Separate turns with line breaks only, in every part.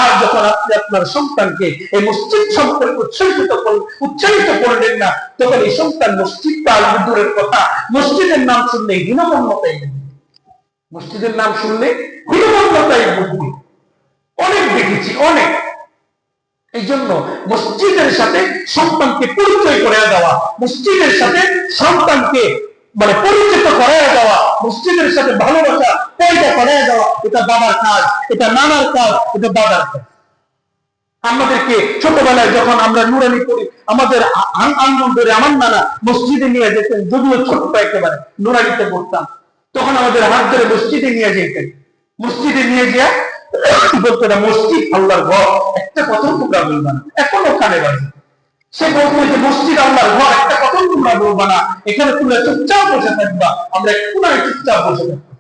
আর যখন আপনি আপনার সন্তানকে এই মসজিদ সম্পর্কে উৎসাহিত করলেন না, তখন এই সন্তান মসজিদটা আসবে দূরের কথা, মসজিদের নাম শুনলে হীনমন্যতাই বুঝবে। মসজিদের নাম শুনলে হীনমন্যতাই বুঝবে। অনেক দেখেছি, অনেক। এই জন্য মসজিদের সাথে সন্তানকে পরিচয় করে দেওয়া, মসজিদের সাথে সন্তানকে পরিচিত করায় দেওয়া, মসজিদের সাথে ভালোবাসা পয়দা করায় দেওয়া, এটা বাবার কাজ, এটা নানার কাজ, এটা দাদার কাজ। আমাদেরকে ছোটবেলায় যখন আমরা নুরানি পড়ি, আমাদের আঙ্গুল ধরে আমার নানা মসজিদে নিয়ে যেতেন, যদিও ছোট্ট একেবারে নুরানিতে পড়তাম, তখন আমাদের হাত ধরে মসজিদে নিয়ে যেতেন। মসজিদে নিয়ে গিয়া বলতো না, মসজিদ আল্লাহর ঘর, একটা কথা তোমরা বলবা না। এখনো কানে বাজে। সে বলতো যে মসজিদ আল্লাহর ঘর, একটা কথা তোমরা বলবা না, এখানে তোমরা চুপচাপ বসে থাকবা, আমরা একটু না চুপচাপ বসে থাকবো।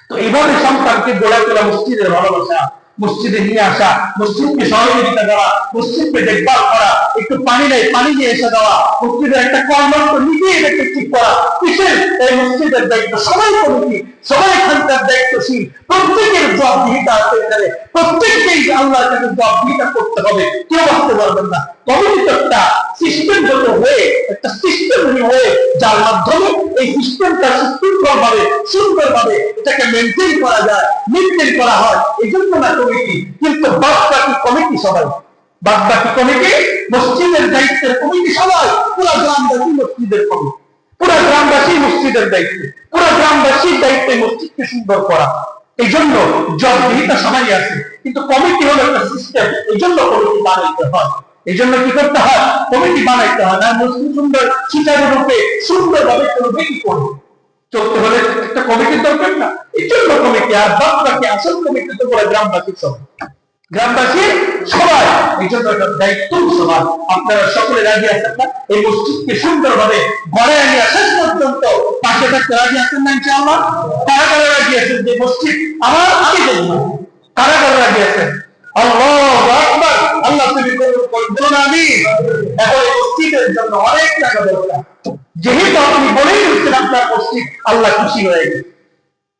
তো এইভাবে সন্তানকে গড়ে তোলা, মসজিদের ভালোবাসা, মসজিদে নিয়ে আসা, মসজিদকে সহযোগিতা করা, মসজিদকে দেখভাল করা, একটু পানি নেই পানি নিয়ে এসে দেওয়া, মসজিদের একটা কর্মরত নিজেই এটাকে ঠিক করা, কিসের এই মসজিদের দায়িত্ব, সবাই কমিটি, সবাই এখানকার দায়িত্বশীল, প্রত্যেকের জবাবদিহিতা আছে এখানে, প্রত্যেককেই আল্লাহর কাছে জবাবদিহিতা করতে হবে, কেউ আসতে পারবেন না। কমিটি তো একটা সিস্টেমগত হয়ে, একটা সিস্টেম হয়ে, যার মাধ্যমে এই সিস্টেমটা সুশৃঙ্খলভাবে, সুন্দরভাবে এটাকে মেনটেন করা যায়, মেনটেন করা হয়, এই জন্য না কমিটি। কিন্তু বাদবাকি কমিটি সবাই, বাদবাকি কমিটি, মসজিদের দায়িত্বের কমিটি সবাই, পুরো গ্রামবাসী মসজিদের কমিটি, পুরো গ্রামবাসী মসজিদের দায়িত্বে, পুরো গ্রামবাসীর দায়িত্বে মসজিদকে সুন্দর করা। এই জন্য জবাবদিহিতা সবাই আছে, কিন্তু কমিটি হলো একটা সিস্টেম, এই জন্য কমিটি বানাইতে হয়। এই জন্য কি করতে হয়? কমিটি বানাইতে হয়। না মসজিদ সুন্দর সুচারুরূপে সুন্দরভাবে চলবে কি করবে, চলতে হলে একটা কমিটির দরকার না? এই জন্য কমিটি। আর বাদবাকি আসল কমিটি তো করে গ্রামবাসী সব, গ্রামবাসী সবাই। এই জন্য একটা দায়িত্ব সবার। আপনারা সকলে রাজি আছেন না এই মসজিদকে সুন্দরভাবে গড়ে নিয়ে শেষ পর্যন্ত পাশে থাকতে রাজি আছেন না ইনশাআল্লাহ? কারা কারা রাজি আছেন যে মসজিদ আমার আমি দেখবো? কারা কারা রাজি আছেন? আল্লাহু আকবার। আল্লাহ তুমি বলুন আমিন। এখন এই মসজিদের জন্য অনেক টাকা দরকার। যেহেতু আপনি বলেই দিচ্ছেন আপনার মসজিদ, আল্লাহ খুশি হয়ে গেছে।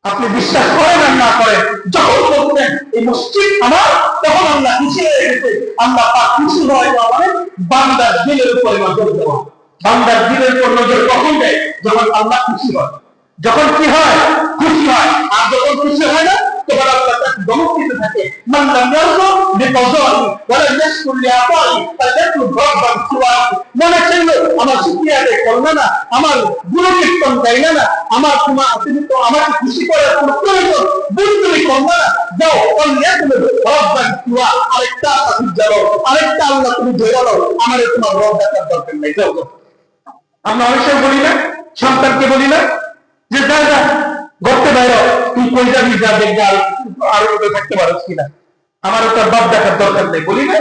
আপনি বিশ্বাস করেন আর না করেন, যখন বলতেন এই মসজিদ আমার, তখন আল্লাহ খুশি হয়ে গেছে। আল্লাহ পাক খুশি হয় আমাদের বান্দার দিলের উপরে নজর দেওয়া। বান্দার দিলের উপর নজর কখন দেয়? যখন আল্লাহ খুশি হয়। যখন কি হয়? খুশি হয়। আর যখন খুশি হয় না, তখন আল্লাহ তাকে ধমক দিতে থাকে। মান লাম ইয়ারযু বিকাযাই ওয়া লাম ইয়াশকুর লিআতাই ফায়াতলু রাব্বান সিওয়াহু। মনে ছিল আমার শুকরিয়া আদায় করবে না, আমার গুণকীর্তন গাইলে না, আমার তুমি তো আমাকে খুশি করার কোনো প্রয়োজন তুমি করবে না, যাও ফায়াতলু রাব্বান সিওয়াহু, আরেকটা আপনি যাও, আরেকটা আল্লাহ তুমি ধরে নাও, আমার তোমার রব দেখার দরকার নাই, যাও। আমরা অনেক সময় বলি না, সন্তানকে বলি না যে যা যা ঘরতে বাইরে, তুই কই যাবি, যা দেখবে আরো থাকতে পারো কিনা, আমার ওটা বাপ দেখার দরকার নেই, বলি না?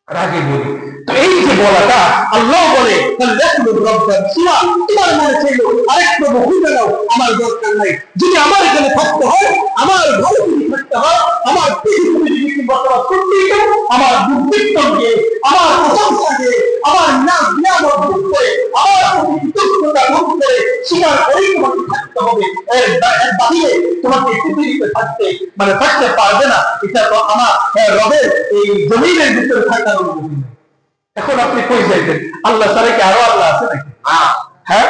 রাগে বলি। তো এই যে বলাটা, আল্লাহ বলে তোমার মনে ছিল আরেক প্রভু খুঁজে নাও, আমার দরকার নাই। যদি আমার এখানে থাকতে হয়, আমার ঘরে যদি থাকতে হয়, আমার বসবাস করতে, আমার দুর্বৃত্তন দিয়ে, আমার প্রশংসা দিয়ে, আমার নিয়ামত ভোগ করে, আমার কৃতজ্ঞতা ভোগ করে স্বীকার করেই তোমাকে থাকতে হবে। এর বাহিরে তোমাকে পৃথিবীতে থাকতে থাকতে পারবে না। এটা তো আমার রবের এই জমিনের ভিতরে থাকার অনুমতি নেই। এখন আপনি কই যাইবেন? আল্লাহ ছাড়া কি আরো আল্লাহ আছে নাকি? হ্যাঁ,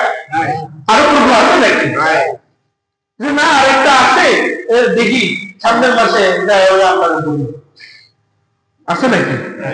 আরো প্রভু আছে নাকি? যে না আরেকটা আছে, দেখি সামনের মাসে যায়, ওই আল্লাহ আছে নাকি?